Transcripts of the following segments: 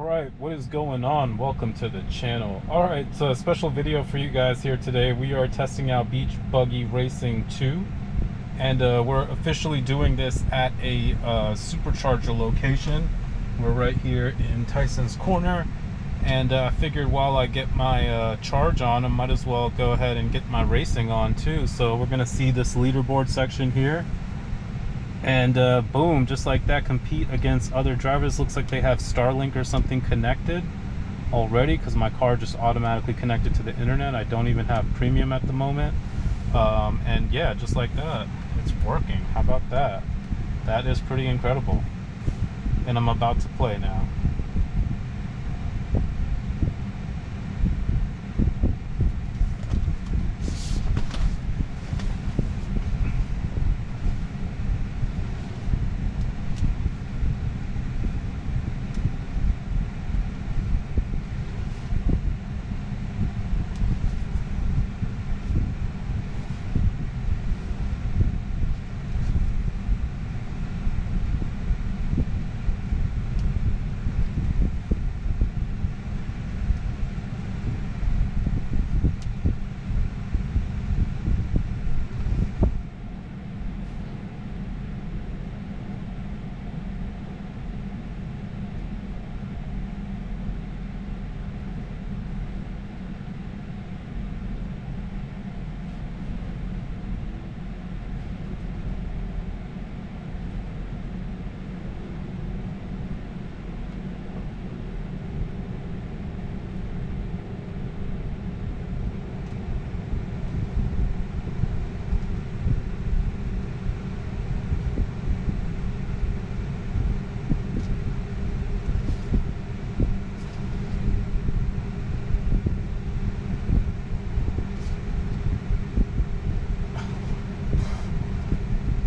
Alright, what is going on? Welcome to the channel. Alright, so a special video for you guys here today. We are testing out Beach Buggy Racing 2, and we're officially doing this at a supercharger location. We're right here in Tysons Corner, and I figured while I get my charge on, I might as well go ahead and get my racing on too. So we're gonna see this leaderboard section here. And boom, just like that, compete against other drivers. Looks like they have Starlink or something connected already, because my car just automatically connected to the internet. I don't even have premium at the moment. And yeah, just like that, it's working. How about that? That is pretty incredible. And I'm about to play now.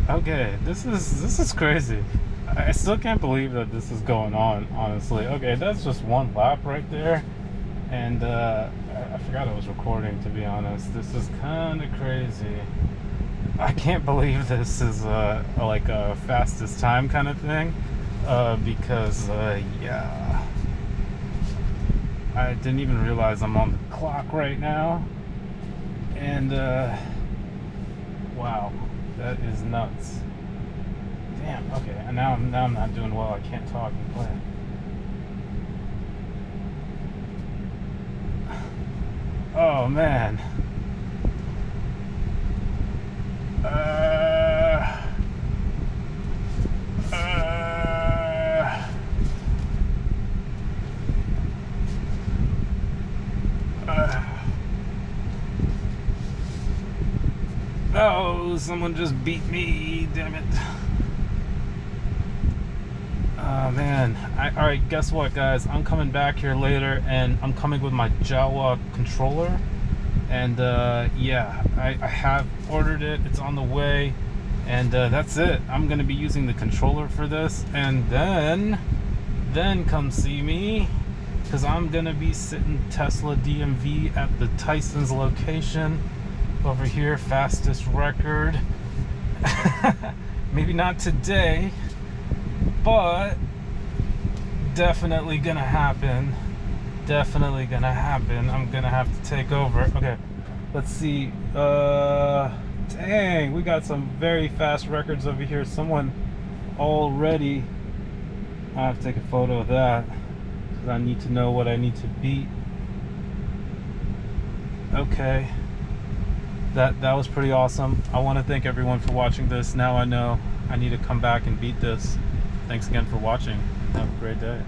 Okay, this is crazy. I still can't believe that this is going on, honestly. Okay, that's just one lap right there. And I forgot I was recording, to be honest. This is kind of crazy. I can't believe this is like a fastest time kind of thing. Because yeah, I didn't even realize I'm on the clock right now. And wow. That is nuts. Damn, okay, and now I'm not doing well. I can't talk and play. Oh man. Oh, someone just beat me, damn it. Oh man. Alright, guess what guys, I'm coming back here later, and I'm coming with my Jawa controller. And yeah, I have ordered it, it's on the way. And that's it. I'm gonna be using the controller for this, and then come see me, because I'm gonna be sitting Tesla DMV at the Tysons location over here. Fastest record. Maybe not today, but definitely gonna happen. Definitely gonna happen. I'm gonna have to take over. Okay, let's see. Dang, we got some very fast records over here. Someone already, I have to take a photo of that because I need to know what I need to beat. Okay, that was pretty awesome. I want to thank everyone for watching this. Now I know I need to come back and beat this. Thanks again for watching. Have a great day.